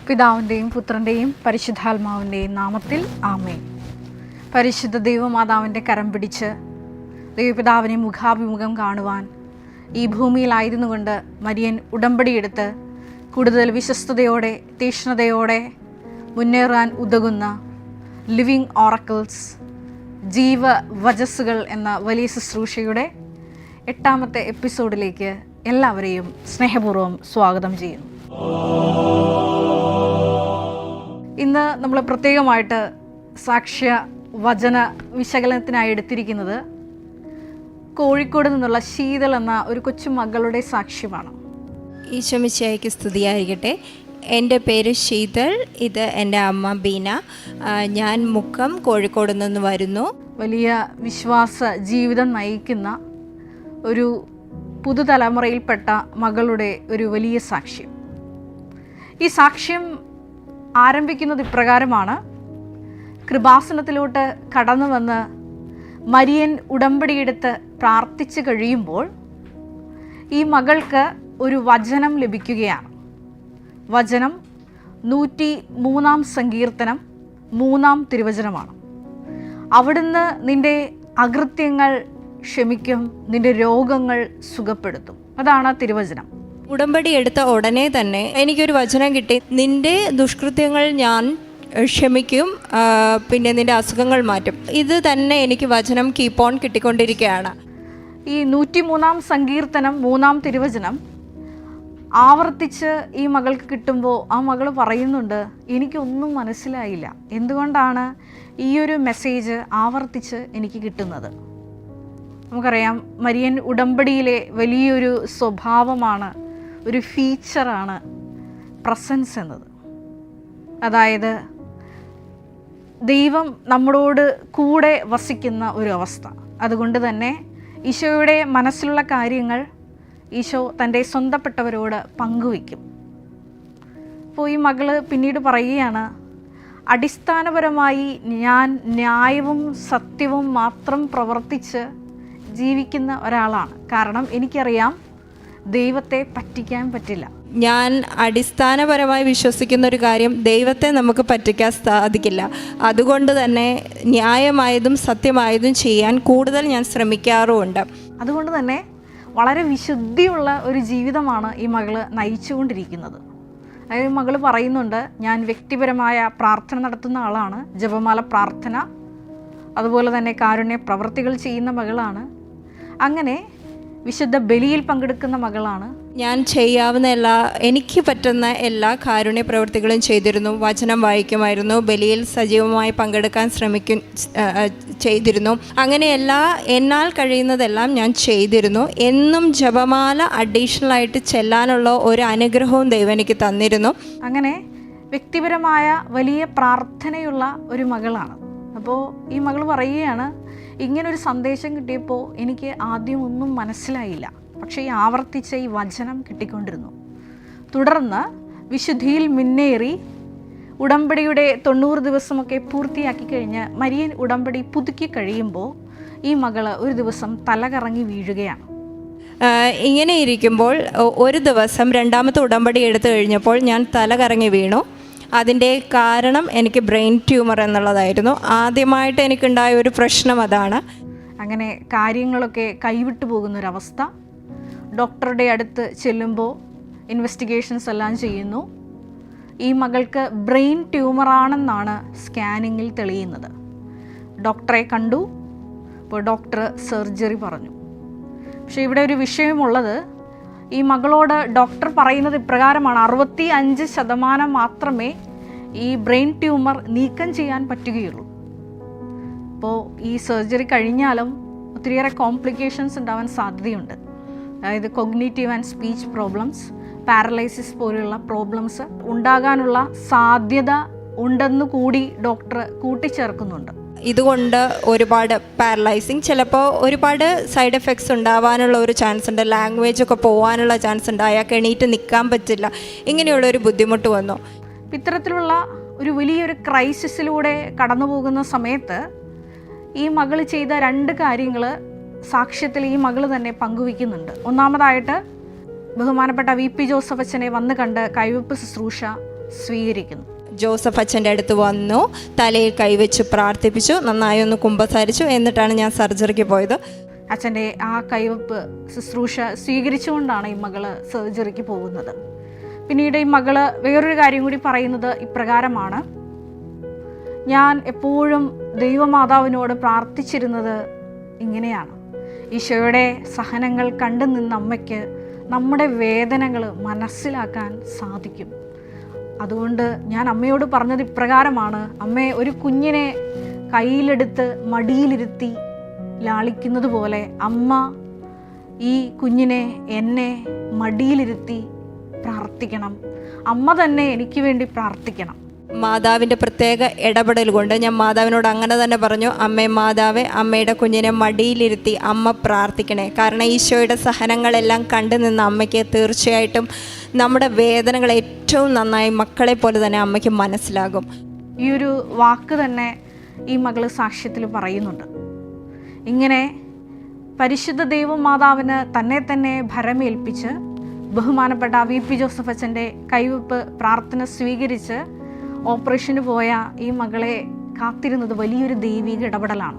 പിതാവിൻ്റെയും പുത്രൻ്റെയും പരിശുദ്ധാത്മാവിൻ്റെയും നാമത്തിൽ ആമേൻ. പരിശുദ്ധ ദൈവമാതാവിൻ്റെ കരം പിടിച്ച് ദൈവപിതാവിനെ മുഖാഭിമുഖം കാണുവാൻ ഈ ഭൂമിയിലായിരുന്നു കൊണ്ട് മരിയൻ ഉടമ്പടിയെടുത്ത് കൂടുതൽ വിശ്വസ്തയോടെ തീക്ഷ്ണതയോടെ മുന്നേറാൻ ഉതകുന്ന ലിവിങ് ഓറക്കിൾസ് ജീവവചസ്സുകൾ എന്ന വലിയ ശുശ്രൂഷയുടെ 8ാമത്തെ എപ്പിസോഡിലേക്ക് എല്ലാവരെയും സ്നേഹപൂർവ്വം സ്വാഗതം ചെയ്യുന്നു. ഇന്ന് നമ്മൾ പ്രത്യേകമായിട്ട് സാക്ഷ്യ വചന വിശകലനത്തിനായി എടുത്തിരിക്കുന്നത് കോഴിക്കോട് നിന്നുള്ള ശീതൾ എന്ന ഒരു കൊച്ചു മകളുടെ സാക്ഷ്യമാണ്. ഈശോ മിശിഹായ്ക്ക് സ്തുതിയായിരിക്കട്ടെ. എൻ്റെ പേര് ശീതൾ, ഇത് എൻ്റെ അമ്മ ബീന. ഞാൻ മുക്കം കോഴിക്കോട് നിന്ന് വരുന്നു. വലിയ വിശ്വാസ ജീവിതം നയിക്കുന്ന ഒരു പുതുതലമുറയിൽപ്പെട്ട മകളുടെ ഒരു വലിയ സാക്ഷ്യം. ഈ സാക്ഷ്യം ആരംഭിക്കുന്നത് ഇപ്രകാരമാണ്. കൃപാസനത്തിലോട്ട് കടന്നു വന്ന് മരിയൻ ഉടമ്പടിയെടുത്ത് പ്രാർത്ഥിച്ചു കഴിയുമ്പോൾ ഈ മകൾക്ക് ഒരു വചനം ലഭിക്കുകയാണ്. വചനം 103 സങ്കീർത്തനം 3 തിരുവചനമാണ്. അവിടുന്ന് നിൻ്റെ അകൃത്യങ്ങൾ ക്ഷമിക്കും, നിൻ്റെ രോഗങ്ങൾ സുഖപ്പെടുത്തും. അതാണ് തിരുവചനം. ഉടമ്പടി എടുത്ത ഉടനെ തന്നെ എനിക്കൊരു വചനം കിട്ടി. നിൻ്റെ ദുഷ്കൃത്യങ്ങൾ ഞാൻ ക്ഷമിക്കും, പിന്നെ നിൻ്റെ അസുഖങ്ങൾ മാറ്റും. ഇത് തന്നെ എനിക്ക് വചനം കീപ്പ് ഓൺ കിട്ടിക്കൊണ്ടിരിക്കുകയാണ്. ഈ 103 സങ്കീർത്തനം 3 തിരുവചനം ആവർത്തിച്ച് ഈ മകൾക്ക് കിട്ടുമ്പോൾ ആ മകൾ പറയുന്നുണ്ട്, എനിക്കൊന്നും മനസ്സിലായില്ല, എന്തുകൊണ്ടാണ് ഈ ഒരു മെസ്സേജ് ആവർത്തിച്ച് എനിക്ക് കിട്ടുന്നത്. നമുക്കറിയാം, മരിയൻ ഉടമ്പടിയിലെ വലിയൊരു സ്വഭാവമാണ്, ഒരു ഫീച്ചറാണ് പ്രസൻസ് എന്നത്. അതായത് ദൈവം നമ്മളോട് കൂടെ വസിക്കുന്ന ഒരു അവസ്ഥ. അതുകൊണ്ട് തന്നെ ഈശോയുടെ മനസ്സിലുള്ള കാര്യങ്ങൾ ഈശോ തൻ്റെ സ്വന്തപ്പെട്ടവരോട് പങ്കുവയ്ക്കും. അപ്പോൾ ഈ മകള് പിന്നീട് പറയുകയാണ്, അടിസ്ഥാനപരമായി ഞാൻ ന്യായവും സത്യവും മാത്രം പ്രവർത്തിച്ച് ജീവിക്കുന്ന ഒരാളാണ്. കാരണം എനിക്കറിയാം ദൈവത്തെ പറ്റിക്കാൻ പറ്റില്ല. ഞാൻ അടിസ്ഥാനപരമായി വിശ്വസിക്കുന്ന ഒരു കാര്യം, ദൈവത്തെ നമുക്ക് പറ്റിക്കാൻ സാധിക്കില്ല. അതുകൊണ്ട് തന്നെ ന്യായമായതും സത്യമായതും ചെയ്യാൻ കൂടുതൽ ഞാൻ ശ്രമിക്കാറുമുണ്ട്. അതുകൊണ്ട് തന്നെ വളരെ വിശുദ്ധിയുള്ള ഒരു ജീവിതമാണ് ഈ മകള് നയിച്ചുകൊണ്ടിരിക്കുന്നത്. അതായത് മകള് പറയുന്നുണ്ട്, ഞാൻ വ്യക്തിപരമായ പ്രാർത്ഥന നടത്തുന്ന ആളാണ്, ജപമാല പ്രാർത്ഥന, അതുപോലെ തന്നെ കാരുണ്യ പ്രവർത്തികൾ ചെയ്യുന്ന മകളാണ്, അങ്ങനെ വിശുദ്ധ ബലിയിൽ പങ്കെടുക്കുന്ന മകളാണ്. ഞാൻ ചെയ്യാവുന്ന എനിക്ക് പറ്റുന്ന എല്ലാ കാരുണ്യ പ്രവൃത്തികളും ചെയ്തിരുന്നു. വചനം വായിക്കുമായിരുന്നു, ബലിയിൽ സജീവമായി പങ്കെടുക്കാൻ ചെയ്തിരുന്നു. അങ്ങനെ എന്നാൽ കഴിയുന്നതെല്ലാം ഞാൻ ചെയ്തിരുന്നു. എന്നും ജപമാല അഡീഷണലായിട്ട് ചെല്ലാനുള്ള ഒരു അനുഗ്രഹവും ദൈവം എനിക്ക് തന്നിരുന്നു. അങ്ങനെ വ്യക്തിപരമായ വലിയ പ്രാർത്ഥനയുള്ള ഒരു മകളാണ്. അപ്പോൾ ഈ മകൾ പറയുകയാണ്, ഇങ്ങനൊരു സന്ദേശം കിട്ടിയപ്പോൾ എനിക്ക് ആദ്യം ഒന്നും മനസ്സിലായില്ല, പക്ഷേ ഈ ആവർത്തിച്ച ഈ വചനം കിട്ടിക്കൊണ്ടിരുന്നു. തുടർന്ന് വിശുദ്ധിയിൽ മുന്നേറി ഉടമ്പടിയുടെ 90 ദിവസമൊക്കെ പൂർത്തിയാക്കി കഴിഞ്ഞ് മരിയൻ ഉടമ്പടി പുതുക്കി കഴിയുമ്പോൾ ഈ മകള് ഒരു ദിവസം തലകറങ്ങി വീഴുകയാണ്. ഇങ്ങനെ ഇരിക്കുമ്പോൾ ഒരു ദിവസം 2ാമത്തെ ഉടമ്പടി എടുത്തു കഴിഞ്ഞപ്പോൾ ഞാൻ തലകറങ്ങി വീണു. അതിൻ്റെ കാരണം എനിക്ക് ബ്രെയിൻ ട്യൂമർ എന്നുള്ളതായിരുന്നു. ആദ്യമായിട്ട് എനിക്കുണ്ടായ ഒരു പ്രശ്നം അതാണ്. അങ്ങനെ കാര്യങ്ങളൊക്കെ കൈവിട്ടു പോകുന്നൊരവസ്ഥ. ഡോക്ടറുടെ അടുത്ത് ചെല്ലുമ്പോൾ ഇൻവെസ്റ്റിഗേഷൻസ് എല്ലാം ചെയ്യുന്നു. ഈ മകൾക്ക് ബ്രെയിൻ ട്യൂമറാണെന്നാണ് സ്കാനിങ്ങിൽ തെളിയുന്നത്. ഡോക്ടറെ കണ്ടു. അപ്പോൾ ഡോക്ടർ സർജറി പറഞ്ഞു. പക്ഷേ ഇവിടെ ഒരു വിഷയമുള്ളത്, ഈ മകളോട് ഡോക്ടർ പറയുന്നത് ഇപ്രകാരമാണ്, 65% മാത്രമേ ഈ ബ്രെയിൻ ട്യൂമർ നീക്കം ചെയ്യാൻ പറ്റുകയുള്ളൂ. അപ്പോൾ ഈ സർജറി കഴിഞ്ഞാലും ഒത്തിരിയേറെ കോംപ്ലിക്കേഷൻസ് ഉണ്ടാവാൻ സാധ്യതയുണ്ട്. അതായത് cognitive and speech problems, paralysis പോലെയുള്ള പ്രോബ്ലംസ് ഉണ്ടാകാനുള്ള സാധ്യത ഉണ്ടെന്ന് കൂടി ഡോക്ടർ കൂട്ടിച്ചേർക്കുന്നുണ്ട്. ഇതുകൊണ്ട് ഒരുപാട് പാരലൈസിങ്, ചിലപ്പോൾ ഒരുപാട് സൈഡ് എഫക്ട്സ് ഉണ്ടാവാനുള്ള ഒരു ചാൻസ് ഉണ്ട്. ലാംഗ്വേജ് ഒക്കെ പോകാനുള്ള ചാൻസ് ഉണ്ട്. അയാൾക്ക് എണീറ്റ് നിൽക്കാൻ പറ്റില്ല. ഇങ്ങനെയുള്ളൊരു ബുദ്ധിമുട്ട് വന്നു. ഇത്തരത്തിലുള്ള ഒരു വലിയൊരു ക്രൈസിസിലൂടെ കടന്നു പോകുന്ന സമയത്ത് ഈ മകൾ ചെയ്ത 2 കാര്യങ്ങൾ സാക്ഷ്യത്തിൽ ഈ മകൾ തന്നെ പങ്കുവയ്ക്കുന്നുണ്ട്. ഒന്നാമതായിട്ട് ബഹുമാനപ്പെട്ട VP ജോസഫ് അച്ഛനെ വന്ന് കണ്ട് കൈവെപ്പ് ശുശ്രൂഷ സ്വീകരിക്കുന്നു. ജോസഫ് അച്ഛൻ്റെ അടുത്ത് വന്നു, തലയിൽ കൈവച്ച് പ്രാർത്ഥിപ്പിച്ചു, നന്നായി ഒന്ന് കുമ്പസാരിച്ചു. എന്നിട്ടാണ് ഞാൻ സർജറിക്ക് പോയത്. അച്ഛൻ്റെ ആ കൈവപ്പ് ശുശ്രൂഷ സ്വീകരിച്ചുകൊണ്ടാണ് ഈ മകള് സർജറിക്ക് പോകുന്നത്. പിന്നീട് ഈ മകള് വേറൊരു കാര്യം കൂടി പറയുന്നത് ഇപ്രകാരമാണ്: ഞാൻ എപ്പോഴും ദൈവമാതാവിനോട് പ്രാർത്ഥിച്ചിരുന്നത് ഇങ്ങനെയാണ്, ഈശോയുടെ സഹനങ്ങൾ കണ്ടു നിന്ന അമ്മയ്ക്ക് നമ്മുടെ വേദനകൾ മനസ്സിലാക്കാൻ സാധിക്കും. അതുകൊണ്ട് ഞാൻ അമ്മയോട് പറഞ്ഞത് ഇപ്രകാരമാണ്: അമ്മേ, ഒരു കുഞ്ഞിനെ കയ്യിലെടുത്ത് മടിയിലിരുത്തി ലാളിക്കുന്നത് പോലെ അമ്മ ഈ കുഞ്ഞിനെ എന്നെ മടിയിലിരുത്തി പ്രാർത്ഥിക്കണം. അമ്മ തന്നെ എനിക്ക് വേണ്ടി പ്രാർത്ഥിക്കണം. മാതാവിൻ്റെ പ്രത്യേക ഇടപെടൽ കൊണ്ട് ഞാൻ മാതാവിനോട് അങ്ങനെ തന്നെ പറഞ്ഞു: അമ്മേ മാതാവേ, അമ്മയുടെ കുഞ്ഞിനെ മടിയിലിരുത്തി അമ്മ പ്രാർത്ഥിക്കണേ. കാരണം ഈശോയുടെ സഹനങ്ങളെല്ലാം കണ്ടു നിന്ന അമ്മയ്ക്ക് തീർച്ചയായിട്ടും നമ്മുടെ വേദനകൾ ഏറ്റവും നന്നായി മക്കളെ പോലെ തന്നെ അമ്മയ്ക്ക് മനസ്സിലാകും. ഈ ഒരു വാക്ക് തന്നെ ഈ മകള് സാക്ഷ്യത്തിൽ പറയുന്നുണ്ട്. ഇങ്ങനെ പരിശുദ്ധ ദൈവമാതാവിന് തന്നെ തന്നെ ഭരമേൽപ്പിച്ച് ബഹുമാനപ്പെട്ട VP ജോസഫ് അച്ഛൻ്റെ കൈവപ്പ് പ്രാർത്ഥന സ്വീകരിച്ച് ഓപ്പറേഷന് പോയ ഈ മകളെ കാത്തിരുന്നത് വലിയൊരു ദൈവിക ഇടപെടലാണ്.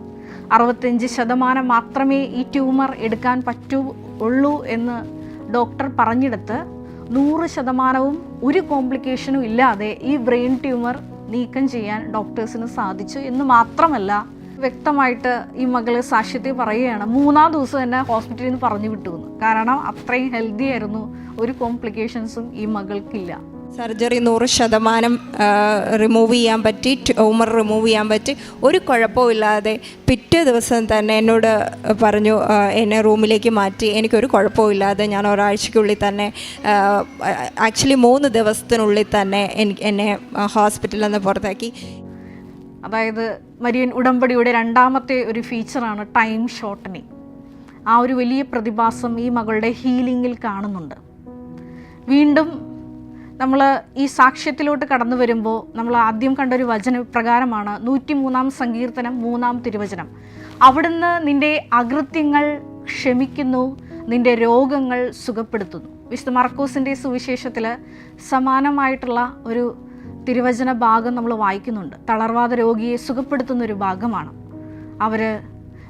65% മാത്രമേ ഈ ട്യൂമർ എടുക്കാൻ പറ്റുള്ളൂ എന്ന് ഡോക്ടർ പറഞ്ഞെടുത്ത് 100% ഒരു കോംപ്ലിക്കേഷനും ഇല്ലാതെ ഈ ബ്രെയിൻ ട്യൂമർ നീക്കം ചെയ്യാൻ ഡോക്ടേഴ്സിന് സാധിച്ചു എന്ന് മാത്രമല്ല, വ്യക്തമായിട്ട് ഈ മകള് സാക്ഷ്യത്തിൽ പറയുകയാണ്, 3-ാം ദിവസം തന്നെ ഹോസ്പിറ്റലിൽ നിന്ന് പറഞ്ഞു വിട്ടുവെന്ന്. കാരണം അത്രയും ഹെൽത്തി ആയിരുന്നു, ഒരു കോംപ്ലിക്കേഷൻസും ഈ മകൾക്കില്ല. സർജറി 100% റിമൂവ് ചെയ്യാൻ പറ്റി, ട്യൂമർ റിമൂവ് ചെയ്യാൻ പറ്റി, ഒരു കുഴപ്പമില്ലാതെ. പിറ്റേ ദിവസം തന്നെ എന്നോട് പറഞ്ഞു, എന്നെ റൂമിലേക്ക് മാറ്റി. എനിക്കൊരു കുഴപ്പമില്ലാതെ ഞാൻ ഒരാഴ്ചയ്ക്കുള്ളിൽ തന്നെ, ആക്ച്വലി 3 ദിവസത്തിനുള്ളിൽ തന്നെ എന്നെ ഹോസ്പിറ്റലിൽ നിന്ന് പുറത്താക്കി. അതായത് മരിയൻ ഉടമ്പടിയുടെ 2ാമത്തെ ഒരു ഫീച്ചറാണ് ടൈം ഷോർട്ടനിങ്. ആ ഒരു വലിയ പ്രതിഭാസം ഈ മകളുടെ ഹീലിങ്ങിൽ കാണുന്നുണ്ട്. വീണ്ടും നമ്മൾ ഈ സാക്ഷ്യത്തിലോട്ട് കടന്നു വരുമ്പോൾ നമ്മൾ ആദ്യം കണ്ടൊരു വചന പ്രകാരമാണ് 103-ാം സങ്കീർത്തനം 3-ാം തിരുവചനം. അവിടുന്ന് നിൻ്റെ അകൃത്യങ്ങൾ ക്ഷമിക്കുന്നു, നിൻ്റെ രോഗങ്ങൾ സുഖപ്പെടുത്തുന്നു. വിശുദ്ധ മർക്കോസിൻ്റെ സുവിശേഷത്തിൽ സമാനമായിട്ടുള്ള ഒരു തിരുവചന ഭാഗം നമ്മൾ വായിക്കുന്നുണ്ട്. തളർവാദ രോഗിയെ സുഖപ്പെടുത്തുന്നൊരു ഭാഗമാണ്. അവർ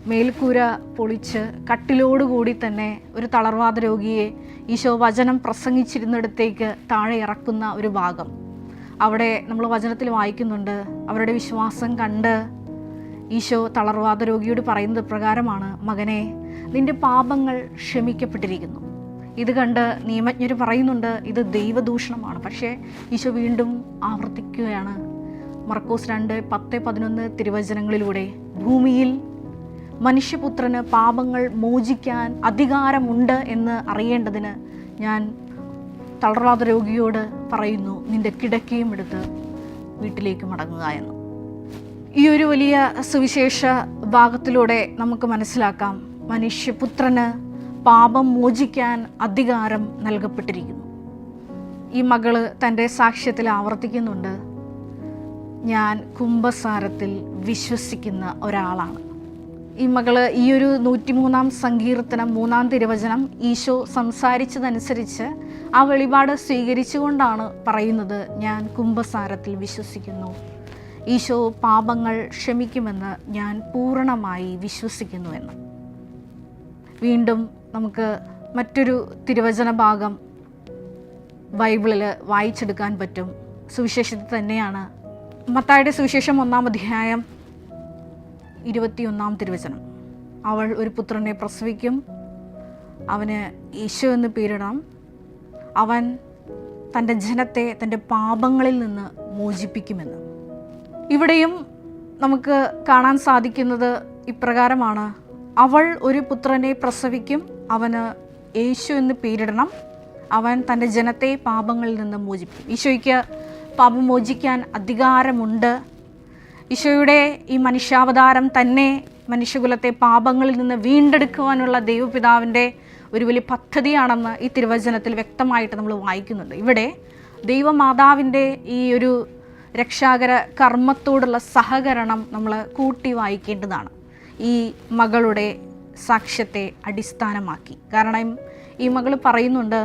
മേൽക്കൂര പൊളിച്ച് കട്ടിലോടുകൂടി തന്നെ ഒരു തളർവാദ രോഗിയെ ഈശോ വചനം പ്രസംഗിച്ചിരുന്നിടത്തേക്ക് താഴെ ഇറക്കുന്ന ഒരു ഭാഗം അവിടെ നമ്മൾ വചനത്തിൽ വായിക്കുന്നുണ്ട്. അവരുടെ വിശ്വാസം കണ്ട് ഈശോ തളർവാദ രോഗിയോട് പറയുന്നത് പ്രകാരമാണ്: മകനെ, നിൻ്റെ പാപങ്ങൾ ക്ഷമിക്കപ്പെട്ടിരിക്കുന്നു. ഇത് കണ്ട് നിയമജ്ഞർ പറയുന്നുണ്ട് ഇത് ദൈവദൂഷണമാണ്. പക്ഷേ ഈശോ വീണ്ടും ആവർത്തിക്കുകയാണ്. മർക്കോസ് 2:10-11 തിരുവചനങ്ങളിലൂടെ ഭൂമിയിൽ മനുഷ്യപുത്രന് പാപങ്ങൾ മോചിക്കാൻ അധികാരമുണ്ട് എന്ന് അറിയേണ്ടതിന് ഞാൻ തളർവാദ രോഗിയോട് പറയുന്നു, നിൻ്റെ കിടക്കയും എടുത്ത് വീട്ടിലേക്ക് മടങ്ങുക എന്ന്. ഈ ഒരു വലിയ സുവിശേഷ ഭാഗത്തിലൂടെ നമുക്ക് മനസ്സിലാക്കാം, മനുഷ്യപുത്രന് പാപം മോചിക്കാൻ അധികാരം നൽകപ്പെട്ടിരിക്കുന്നു. ഈ മകള് തൻ്റെ സാക്ഷ്യത്തിൽ ആവർത്തിക്കുന്നുണ്ട്, ഞാൻ കുംഭസാരത്തിൽ വിശ്വസിക്കുന്ന ഒരാളാണ്. ഈ മകള് ഈ ഒരു 103-ാം സങ്കീർത്തനം 3-ാം തിരുവചനം ഈശോ സംസാരിച്ചതനുസരിച്ച് ആ വെളിപാട് സ്വീകരിച്ചുകൊണ്ടാണ് പറയുന്നത്, ഞാൻ കുംഭസാരത്തിൽ വിശ്വസിക്കുന്നു, ഈശോ പാപങ്ങൾ ക്ഷമിക്കുമെന്ന് ഞാൻ പൂർണ്ണമായി വിശ്വസിക്കുന്നുവെന്ന്. വീണ്ടും നമുക്ക് മറ്റൊരു തിരുവചന ഭാഗം ബൈബിളിൽ വായിച്ചെടുക്കാൻ പറ്റും. സുവിശേഷത്തിൽ തന്നെയാണ്. മത്തായിയുടെ സുവിശേഷം 1-ാം അധ്യായം 21-ാം തിരുവചനം. അവൾ ഒരു പുത്രനെ പ്രസവിക്കും, അവന് ഈശോ എന്ന് പേരിടണം, അവൻ തൻ്റെ ജനത്തെ തൻ്റെ പാപങ്ങളിൽ നിന്ന് മോചിപ്പിക്കുമെന്ന്. ഇവിടെയും നമുക്ക് കാണാൻ സാധിക്കുന്നത് ഇപ്രകാരമാണ്: അവൾ ഒരു പുത്രനെ പ്രസവിക്കും, അവന് യേശു എന്ന് പേരിടണം, അവൻ തൻ്റെ ജനത്തെ പാപങ്ങളിൽ നിന്ന് മോചിപ്പിക്കും. ഈശോയ്ക്ക് പാപം മോചിക്കാൻ അധികാരമുണ്ട്. ഈശോയുടെ ഈ മനുഷ്യാവതാരം തന്നെ മനുഷ്യകുലത്തെ പാപങ്ങളിൽ നിന്ന് വീണ്ടെടുക്കുവാനുള്ള ദൈവപിതാവിൻ്റെ ഒരു വലിയ പദ്ധതിയാണെന്ന് ഈ തിരുവചനത്തിൽ വ്യക്തമായിട്ട് നമ്മൾ വായിക്കുന്നുണ്ട്. ഇവിടെ ദൈവമാതാവിൻ്റെ ഈ ഒരു രക്ഷാകര കർമ്മത്തോടുള്ള സഹകരണം നമ്മൾ കൂട്ടി വായിക്കേണ്ടതാണ് ഈ മകളുടെ സാക്ഷ്യത്തെ അടിസ്ഥാനമാക്കി. കാരണം ഈ മകൾ പറയുന്നുണ്ട്,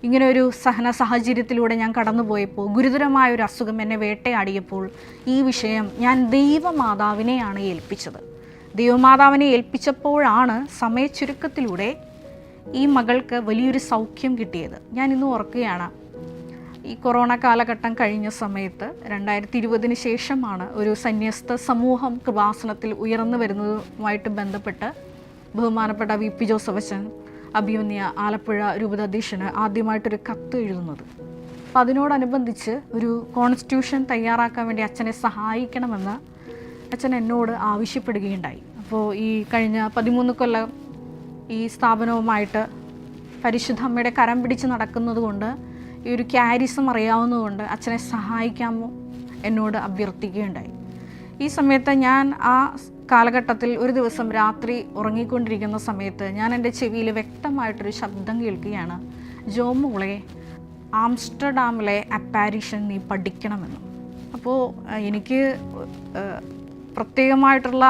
ഇങ്ങനെ ഒരു സഹന സാഹചര്യത്തിലൂടെ ഞാൻ കടന്നുപോയപ്പോൾ, ഗുരുതരമായ ഒരു അസുഖം എന്നെ വേട്ടയാടിയപ്പോൾ ഈ വിഷയം ഞാൻ ദൈവമാതാവിനെയാണ് ഏൽപ്പിച്ചത്. ദൈവമാതാവിനെ ഏൽപ്പിച്ചപ്പോഴാണ് സമയച്ചുരുക്കത്തിലൂടെ ഈ മകൾക്ക് വലിയൊരു സൗഖ്യം കിട്ടിയത്. ഞാൻ ഇന്ന് ഓർക്കുകയാണ്, ഈ കൊറോണ കാലഘട്ടം കഴിഞ്ഞ സമയത്ത് 2020 ശേഷമാണ് ഒരു സന്യസ്ത സമൂഹം കൃപാസനത്തിൽ ഉയർന്നു വരുന്നതുമായിട്ട് ബന്ധപ്പെട്ട് ബഹുമാനപ്പെട്ട VP ജോസഫ് അച്ഛൻ അഭിമന്യ ആലപ്പുഴ രൂപതാധ്യക്ഷന് ആദ്യമായിട്ടൊരു കത്ത് എഴുതുന്നത്. അപ്പോൾ അതിനോടനുബന്ധിച്ച് ഒരു കോൺസ്റ്റിറ്റ്യൂഷൻ തയ്യാറാക്കാൻ വേണ്ടി അച്ഛനെ സഹായിക്കണമെന്ന് അച്ഛൻ എന്നോട് ആവശ്യപ്പെടുകയുണ്ടായി. അപ്പോൾ ഈ കഴിഞ്ഞ 13 കൊല്ലം ഈ സ്ഥാപനവുമായിട്ട് പരിശുദ്ധ അമ്മയുടെ കരം പിടിച്ച് നടക്കുന്നത് കൊണ്ട്, ഈ ഒരു ക്യാരിസം അറിയാവുന്നതുകൊണ്ട് അച്ഛനെ സഹായിക്കാമോ എന്നോട് അഭ്യർത്ഥിക്കുകയുണ്ടായി. ഈ സമയത്ത് ഞാൻ ആ കാലഘട്ടത്തിൽ ഒരു ദിവസം രാത്രി ഉറങ്ങിക്കൊണ്ടിരിക്കുന്ന സമയത്ത് ഞാൻ എൻ്റെ ചെവിയിൽ വ്യക്തമായിട്ടൊരു ശബ്ദം കേൾക്കുകയാണ്, ജോമോളെ, ആംസ്റ്റർഡാമിലെ അപ്പാരിഷൻ നീ പഠിക്കണമെന്ന്. അപ്പോൾ എനിക്ക് പ്രത്യേകമായിട്ടുള്ള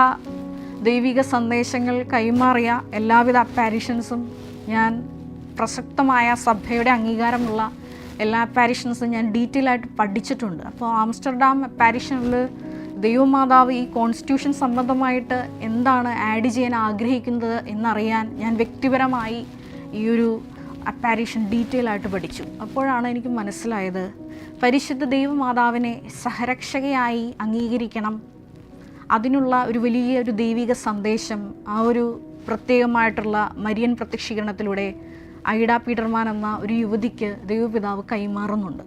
ദൈവിക സന്ദേശങ്ങൾ കൈമാറിയ എല്ലാവിധ അപ്പാരിഷൻസും ഞാൻ പ്രസക്തമായ സഭയുടെ അംഗീകാരമുള്ള എല്ലാ അപ്പാരിഷൻസും ഞാൻ ഡീറ്റെയിൽ ആയിട്ട് പഠിച്ചിട്ടുണ്ട്. അപ്പോൾ ആംസ്റ്റർഡാം അപ്പാരിഷനിൽ ദൈവമാതാവ് ഈ കോൺസ്റ്റിറ്റ്യൂഷൻ സംബന്ധമായിട്ട് എന്താണ് ആഡ് ചെയ്യാൻ ആഗ്രഹിക്കുന്നത് എന്നറിയാൻ ഞാൻ വ്യക്തിപരമായി ഈ ഒരു അപ്പാരിഷൻ ഡീറ്റെയിൽ ആയിട്ട് പഠിച്ചു. അപ്പോഴാണ് എനിക്ക് മനസ്സിലായത്, പരിശുദ്ധ ദൈവമാതാവിനെ സഹരക്ഷകയായി അംഗീകരിക്കണം. അതിനുള്ള ഒരു വലിയൊരു ദൈവിക സന്ദേശം ആ ഒരു പ്രത്യേകമായിട്ടുള്ള മരിയൻ പ്രത്യക്ഷീകരണത്തിലൂടെ ഐഡ പീറ്റർമാൻ എന്ന ഒരു യുവതിക്ക് ദൈവപിതാവ് കൈമാറുന്നുണ്ട്.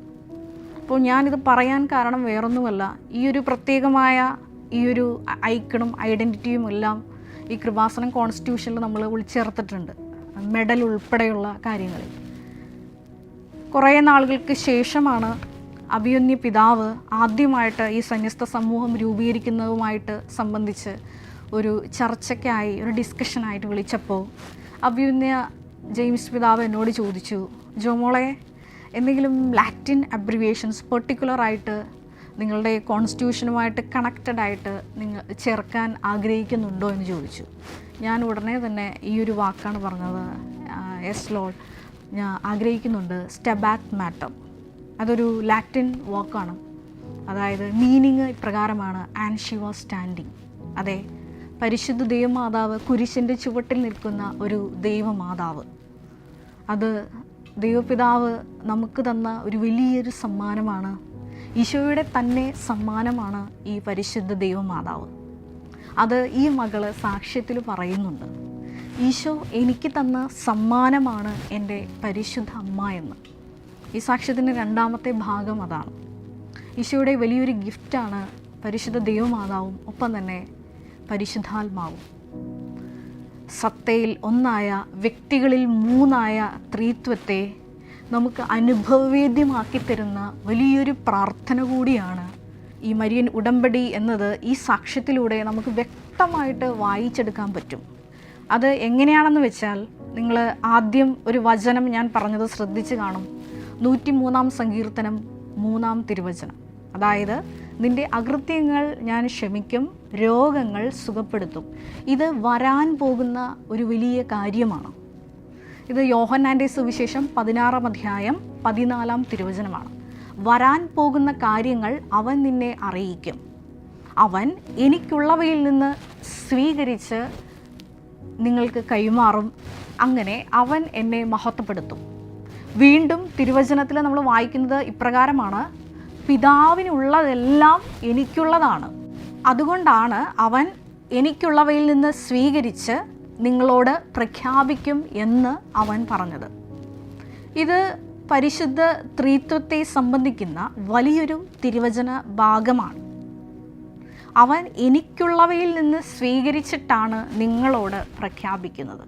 അപ്പോൾ ഞാനിത് പറയാൻ കാരണം വേറൊന്നുമല്ല, ഈ ഒരു പ്രത്യേകമായ ഈ ഒരു ഐക്കണും ഐഡൻറ്റിറ്റിയും എല്ലാം ഈ കൃപാസനം കോൺസ്റ്റിറ്റ്യൂഷനിൽ നമ്മൾ ഉൾച്ചേർത്തിട്ടുണ്ട്, മെഡൽ ഉൾപ്പെടെയുള്ള കാര്യങ്ങളിൽ. കുറേ നാളുകൾക്ക് ശേഷമാണ് അഭിമന്യ പിതാവ് ആദ്യമായിട്ട് ഈ സന്യസ്ത സമൂഹം രൂപീകരിക്കുന്നതുമായിട്ട് സംബന്ധിച്ച് ഒരു ചർച്ചയ്ക്കായി, ഒരു ഡിസ്കഷനായിട്ട് വിളിച്ചപ്പോൾ അഭിമന്യ ജെയിംസ് പിതാവ് എന്നോട് ചോദിച്ചു, ജോമോളെ, എന്തെങ്കിലും ലാറ്റിൻ അബ്രിവിയേഷൻസ് പെർട്ടിക്കുലറായിട്ട് നിങ്ങളുടെ കോൺസ്റ്റിറ്റ്യൂഷനുമായിട്ട് കണക്റ്റഡ് ആയിട്ട് നിങ്ങൾ ചേർക്കാൻ ആഗ്രഹിക്കുന്നുണ്ടോ എന്ന് ചോദിച്ചു. ഞാൻ ഉടനെ തന്നെ ഈ ഒരു വാക്കാണ് പറഞ്ഞത്, യെസ് ലോർഡ്, ഞാൻ ആഗ്രഹിക്കുന്നുണ്ട്. സ്റ്റെബാറ്റ് മാറ്റം, അതൊരു ലാറ്റിൻ വാക്കാണ്. അതായത് മീനിങ് ഇപ്രകാരമാണ്, ആൻഡ് ഷി വാസ് സ്റ്റാൻഡിങ്. അതെ, പരിശുദ്ധ ദൈവമാതാവ് കുരിശിൻ്റെ ചുവട്ടിൽ നിൽക്കുന്ന ഒരു ദൈവമാതാവ്. അത് ദൈവപിതാവ് നമുക്ക് തന്ന ഒരു വലിയൊരു സമ്മാനമാണ്. ഈശോയുടെ തന്നെ സമ്മാനമാണ് ഈ പരിശുദ്ധ ദൈവമാതാവ്. അത് ഈ മകള് സാക്ഷ്യത്തിൽ പറയുന്നുണ്ട്, ഈശോ എനിക്ക് തന്ന സമ്മാനമാണ് എൻ്റെ പരിശുദ്ധ അമ്മ എന്ന്. ഈ സാക്ഷ്യത്തിൻ്റെ രണ്ടാമത്തെ ഭാഗം അതാണ്. ഈശോയുടെ വലിയൊരു ഗിഫ്റ്റാണ് പരിശുദ്ധ ദൈവമാതാവും ഒപ്പം തന്നെ പരിശുദ്ധാത്മാവും. സത്തയിൽ ഒന്നായ, വ്യക്തികളിൽ മൂന്നായ ത്രിത്വത്തെ നമുക്ക് അനുഭവവേദ്യമാക്കി തരുന്ന വലിയൊരു പ്രാർത്ഥന കൂടിയാണ് ഈ മരിയൻ ഉടമ്പടി എന്നത്. ഈ സാക്ഷ്യത്തിലൂടെ നമുക്ക് വ്യക്തമായിട്ട് വായിച്ചെടുക്കാൻ പറ്റും. അത് എങ്ങനെയാണെന്ന് വെച്ചാൽ, നിങ്ങൾ ആദ്യം ഒരു വചനം ഞാൻ പറഞ്ഞത് ശ്രദ്ധിച്ച് കാണും. 103-ാം സങ്കീർത്തനം 3-ാം തിരുവചനം. അതായത്, നിൻ്റെ അകൃത്യങ്ങൾ ഞാൻ ക്ഷമിക്കും, രോഗങ്ങൾ സുഖപ്പെടുത്തും. ഇത് വരാൻ പോകുന്ന ഒരു വലിയ കാര്യമാണ്. ഇത് യോഹന്നാൻ്റെ സുവിശേഷം 16-ാം അധ്യായം 14-ാം തിരുവചനമാണ്. വരാൻ പോകുന്ന കാര്യങ്ങൾ അവൻ നിന്നെ അറിയിക്കും, അവൻ എനിക്കുള്ളവയിൽ നിന്ന് സ്വീകരിച്ച് നിങ്ങൾക്ക് കൈമാറും, അങ്ങനെ അവൻ എന്നെ മഹത്വപ്പെടുത്തും. വീണ്ടും തിരുവചനത്തിൽ നമ്മൾ വായിക്കുന്നത് ഇപ്രകാരമാണ്, പിതാവിനുള്ളതെല്ലാം എനിക്കുള്ളതാണ്, അതുകൊണ്ടാണ് അവൻ എനിക്കുള്ളവയിൽ നിന്ന് സ്വീകരിച്ച് നിങ്ങളോട് പ്രഖ്യാപിക്കും എന്ന് അവൻ പറഞ്ഞത്. ഇത് പരിശുദ്ധ ത്രിത്വത്തെ സംബന്ധിക്കുന്ന വലിയൊരു തിരുവചന ഭാഗമാണ്. അവൻ എനിക്കുള്ളവയിൽ നിന്ന് സ്വീകരിച്ചിട്ടാണ് നിങ്ങളോട് പ്രഖ്യാപിക്കുന്നത്.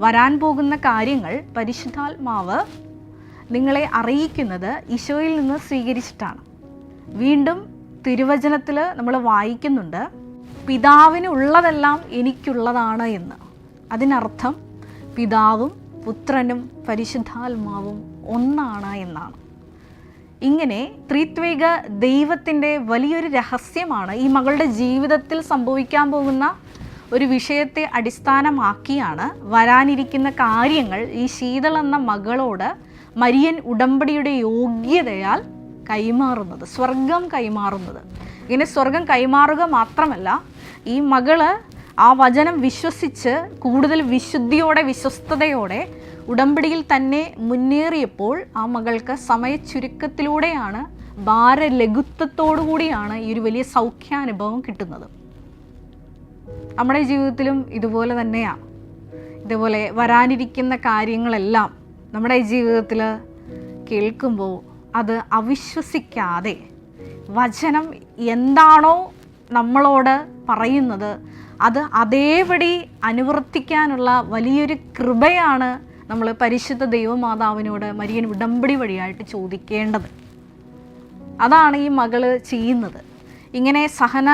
വരാൻ പോകുന്ന കാര്യങ്ങൾ പരിശുദ്ധാത്മാവ് നിങ്ങളെ അറിയിക്കുന്നത് ഈശോയിൽ നിന്ന് സ്വീകരിച്ചിട്ടാണ്. വീണ്ടും തിരുവചനത്തിൽ നമ്മൾ വായിക്കുന്നുണ്ട്, പിതാവിനുള്ളതെല്ലാം എനിക്കുള്ളതാണ് എന്ന്. അതിനർത്ഥം പിതാവും പുത്രനും പരിശുദ്ധാത്മാവും ഒന്നാണ് എന്നാണ്. ഇങ്ങനെ ത്രിത്വിക ദൈവത്തിൻ്റെ വലിയൊരു രഹസ്യമാണ് ഈ മകളുടെ ജീവിതത്തിൽ സംഭവിക്കാൻ പോകുന്ന ഒരു വിഷയത്തെ അടിസ്ഥാനമാക്കിയാണ് വരാനിരിക്കുന്ന കാര്യങ്ങൾ ഈ ശീതൾ എന്ന മകളോട് മരിയൻ ഉടമ്പടിയുടെ യോഗ്യതയാൽ കൈമാറുന്നത്, സ്വർഗം കൈമാറുന്നത്. ഇങ്ങനെ സ്വർഗം കൈമാറുക മാത്രമല്ല, ഈ മകള് ആ വചനം വിശ്വസിച്ച് കൂടുതൽ വിശുദ്ധിയോടെ വിശ്വസ്തയോടെ ഉടമ്പടിയിൽ തന്നെ മുന്നേറിയപ്പോൾ ആ മകൾക്ക് സമയച്ചുരുക്കത്തിലൂടെയാണ്, ഭാരലഘുത്വത്തോടു കൂടിയാണ് ഈ ഒരു വലിയ സൗഖ്യാനുഭവം കിട്ടുന്നത്. നമ്മുടെ ജീവിതത്തിലും ഇതുപോലെ തന്നെയാണ്. ഇതുപോലെ വരാനിരിക്കുന്ന കാര്യങ്ങളെല്ലാം നമ്മുടെ ജീവിതത്തിൽ കേൾക്കുമ്പോൾ അത് അവിശ്വസിക്കാതെ വചനം എന്താണോ നമ്മളോട് പറയുന്നത് അത് അതേപടി അനുവർത്തിക്കാനുള്ള വലിയൊരു കൃപയാണ് നമ്മൾ പരിശുദ്ധ ദൈവമാതാവിനോട് മരിയൻ ഉടമ്പടി വഴിയായിട്ട് ചോദിക്കേണ്ടത്. അതാണ് ഈ മകള് ചെയ്യുന്നത്. ഇങ്ങനെ സഹന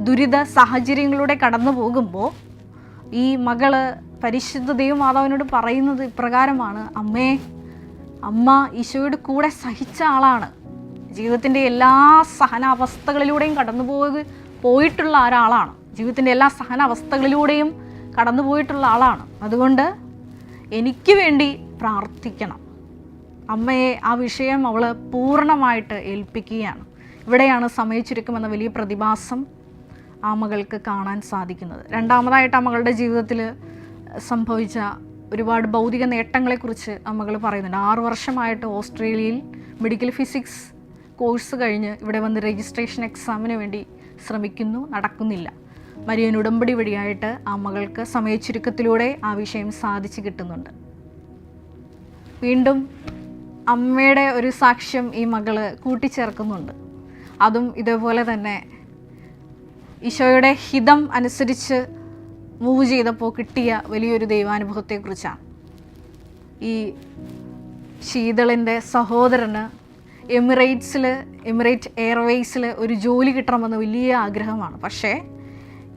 ദുരിത സാഹചര്യങ്ങളിലൂടെ കടന്നു പോകുമ്പോൾ ഈ മകള് പരിശുദ്ധ ദൈവമാതാവിനോട് പറയുന്നത് ഇപ്രകാരമാണ്: അമ്മേ, അമ്മ ഈശോയുടെ കൂടെ സഹിച്ച ആളാണ്, ജീവിതത്തിൻ്റെ എല്ലാ സഹനാവസ്ഥകളിലൂടെയും പോയിട്ടുള്ള ഒരാളാണ്, ജീവിതത്തിൻ്റെ എല്ലാ സഹനാവസ്ഥകളിലൂടെയും കടന്നുപോയിട്ടുള്ള ആളാണ്. അതുകൊണ്ട് എനിക്ക് വേണ്ടി പ്രാർത്ഥിക്കണം. അമ്മയെ ആ വിഷയം അവൾ പൂർണ്ണമായിട്ട് ഏൽപ്പിക്കുകയാണ്. ഇവിടെയാണ് സമയച്ചുരുക്കം വലിയ പ്രതിഭാസം ആ മകൾക്ക് കാണാൻ സാധിക്കുന്നത്. രണ്ടാമതായിട്ട് ആ മകളുടെ ജീവിതത്തിൽ സംഭവിച്ച ഒരുപാട് ഭൗതിക നേട്ടങ്ങളെക്കുറിച്ച് ആ മകൾ പറയുന്നുണ്ട്. 6 വർഷമായിട്ട് ഓസ്ട്രേലിയയിൽ മെഡിക്കൽ ഫിസിക്സ് കോഴ്സ് കഴിഞ്ഞ് ഇവിടെ വന്ന് രജിസ്ട്രേഷൻ എക്സാമിന് വേണ്ടി ശ്രമിക്കുന്നു, നടക്കുന്നില്ല. മരിയൻ ഉടമ്പടി വഴിയായിട്ട് ആ മകൾക്ക് സമയച്ചുരുക്കത്തിലൂടെ ആ വിഷയം സാധിച്ചു കിട്ടുന്നുണ്ട്. വീണ്ടും അമ്മയുടെ ഒരു സാക്ഷ്യം ഈ മകള് കൂട്ടിച്ചേർക്കുന്നുണ്ട്. അതും ഇതേപോലെ തന്നെ ഈശോയുടെ ഹിതം അനുസരിച്ച് മൂവ് ചെയ്തപ്പോൾ കിട്ടിയ വലിയൊരു ദൈവാനുഭവത്തെക്കുറിച്ചാണ്. ഈ ശീതളിൻ്റെ സഹോദരന് എമിറേറ്റ് എയർവേസിൽ ഒരു ജോലി കിട്ടണമെന്ന് വലിയ ആഗ്രഹമാണ്. പക്ഷേ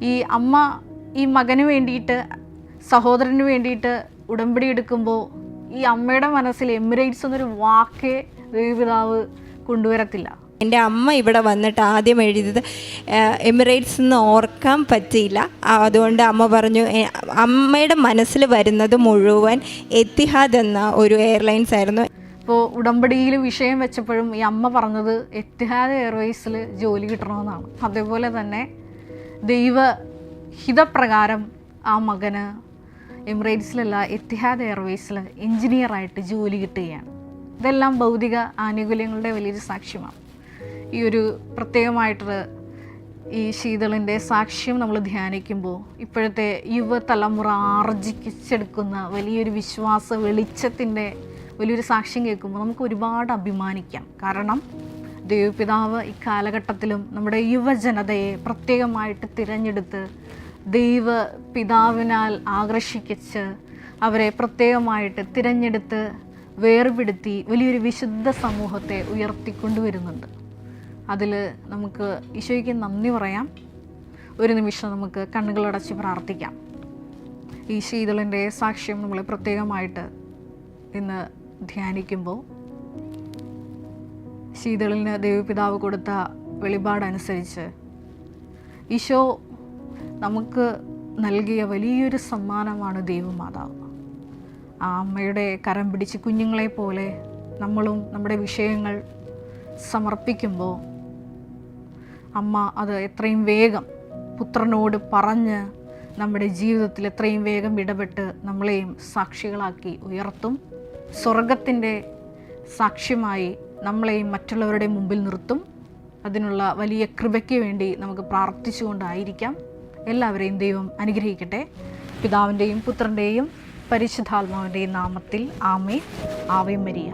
ഈ അമ്മ ഈ മകന് വേണ്ടിയിട്ട്, സഹോദരന് വേണ്ടിയിട്ട് ഉടമ്പടി എടുക്കുമ്പോൾ ഈ അമ്മയുടെ മനസ്സിൽ എമിറേറ്റ്സ് എന്നൊരു വാക്കേ ദൈവപിതാവ് കൊണ്ടുവരത്തില്ല. എൻ്റെ അമ്മ ഇവിടെ വന്നിട്ട് ആദ്യം എഴുതിയത് എമിറേറ്റ്സ് എന്ന് ഓർക്കാൻ പറ്റിയില്ല. അതുകൊണ്ട് അമ്മ പറഞ്ഞു, അമ്മയുടെ മനസ്സിൽ വരുന്നത് മുഴുവൻ എത്തിഹാദ് എന്ന ഒരു എയർലൈൻസ് ആയിരുന്നു. ഇപ്പോൾ ഉടമ്പടിയിൽ വിഷയം വെച്ചപ്പോഴും ഈ അമ്മ പറഞ്ഞത് എത്തിഹാദ് എയർവേസിൽ ജോലി കിട്ടണമെന്നാണ്. അതേപോലെ തന്നെ ദൈവഹിതപ്രകാരം ആ മകന് എമിറേറ്റ്സിലല്ല എത്തിഹാദ് എയർവേസിൽ എൻജിനീയറായിട്ട് ജോലി കിട്ടുകയാണ്. ഇതെല്ലാം ഭൗതിക ആനുകൂല്യങ്ങളുടെ വലിയൊരു സാക്ഷ്യമാണ്. ഈ ഒരു പ്രത്യേകമായിട്ട് ഈ ശീതളിൻ്റെ സാക്ഷ്യം നമ്മൾ ധ്യാനിക്കുമ്പോൾ ഇപ്പോഴത്തെ യുവതലമുറ ആർജിച്ചെടുക്കുന്ന വലിയൊരു വിശ്വാസ വെളിച്ചത്തിൻ്റെ വലിയൊരു സാക്ഷ്യം കേൾക്കുമ്പോൾ നമുക്ക് ഒരുപാട് അഭിമാനിക്കാം. കാരണം ദൈവപിതാവ് ഇക്കാലഘട്ടത്തിലും നമ്മുടെ യുവജനതയെ പ്രത്യേകമായിട്ട് തിരഞ്ഞെടുത്ത് ദൈവപിതാവിനാൽ ആകർഷിച്ച് അവരെ പ്രത്യേകമായിട്ട് തിരഞ്ഞെടുത്ത് വേർപെടുത്തി വലിയൊരു വിശുദ്ധ സമൂഹത്തെ ഉയർത്തിക്കൊണ്ടുവരുന്നുണ്ട്. അതിൽ നമുക്ക് ഈശോയ്ക്ക് നന്ദി പറയാം. ഒരു നിമിഷം നമുക്ക് കണ്ണുകളടച്ച് പ്രാർത്ഥിക്കാം. ഈ ശീതളിൻ്റെ സാക്ഷ്യം നമ്മൾ പ്രത്യേകമായിട്ട് ഇന്ന് ധ്യാനിക്കുമ്പോൾ ശീതളിന് ദൈവപിതാവ് കൊടുത്ത വെളിപാടനുസരിച്ച് ഈശോ നമുക്ക് നൽകിയ വലിയൊരു സമ്മാനമാണ് ദൈവമാതാവ്. ആ അമ്മയുടെ കരം പിടിച്ച് കുഞ്ഞുങ്ങളെ പോലെ നമ്മളും നമ്മുടെ വിഷയങ്ങൾ സമർപ്പിക്കുമ്പോൾ അമ്മ അത് എത്രയും വേഗം പുത്രനോട് പറഞ്ഞ് നമ്മുടെ ജീവിതത്തിൽ എത്രയും വേഗം ഇടപെട്ട് നമ്മളെയും സാക്ഷികളാക്കി ഉയർത്തും. സ്വർഗത്തിൻ്റെ സാക്ഷ്യമായി നമ്മളെയും മറ്റുള്ളവരുടെ മുമ്പിൽ നിർത്തും. അതിനുള്ള വലിയ കൃപയ്ക്ക് വേണ്ടി നമുക്ക് പ്രാർത്ഥിച്ചുകൊണ്ടായിരിക്കാം. എല്ലാവരെയും ദൈവം അനുഗ്രഹിക്കട്ടെ. പിതാവിൻ്റെയും പുത്രൻ്റെയും പരിശുദ്ധാത്മാവിൻ്റെയും നാമത്തിൽ ആമേൻ. Ave Maria.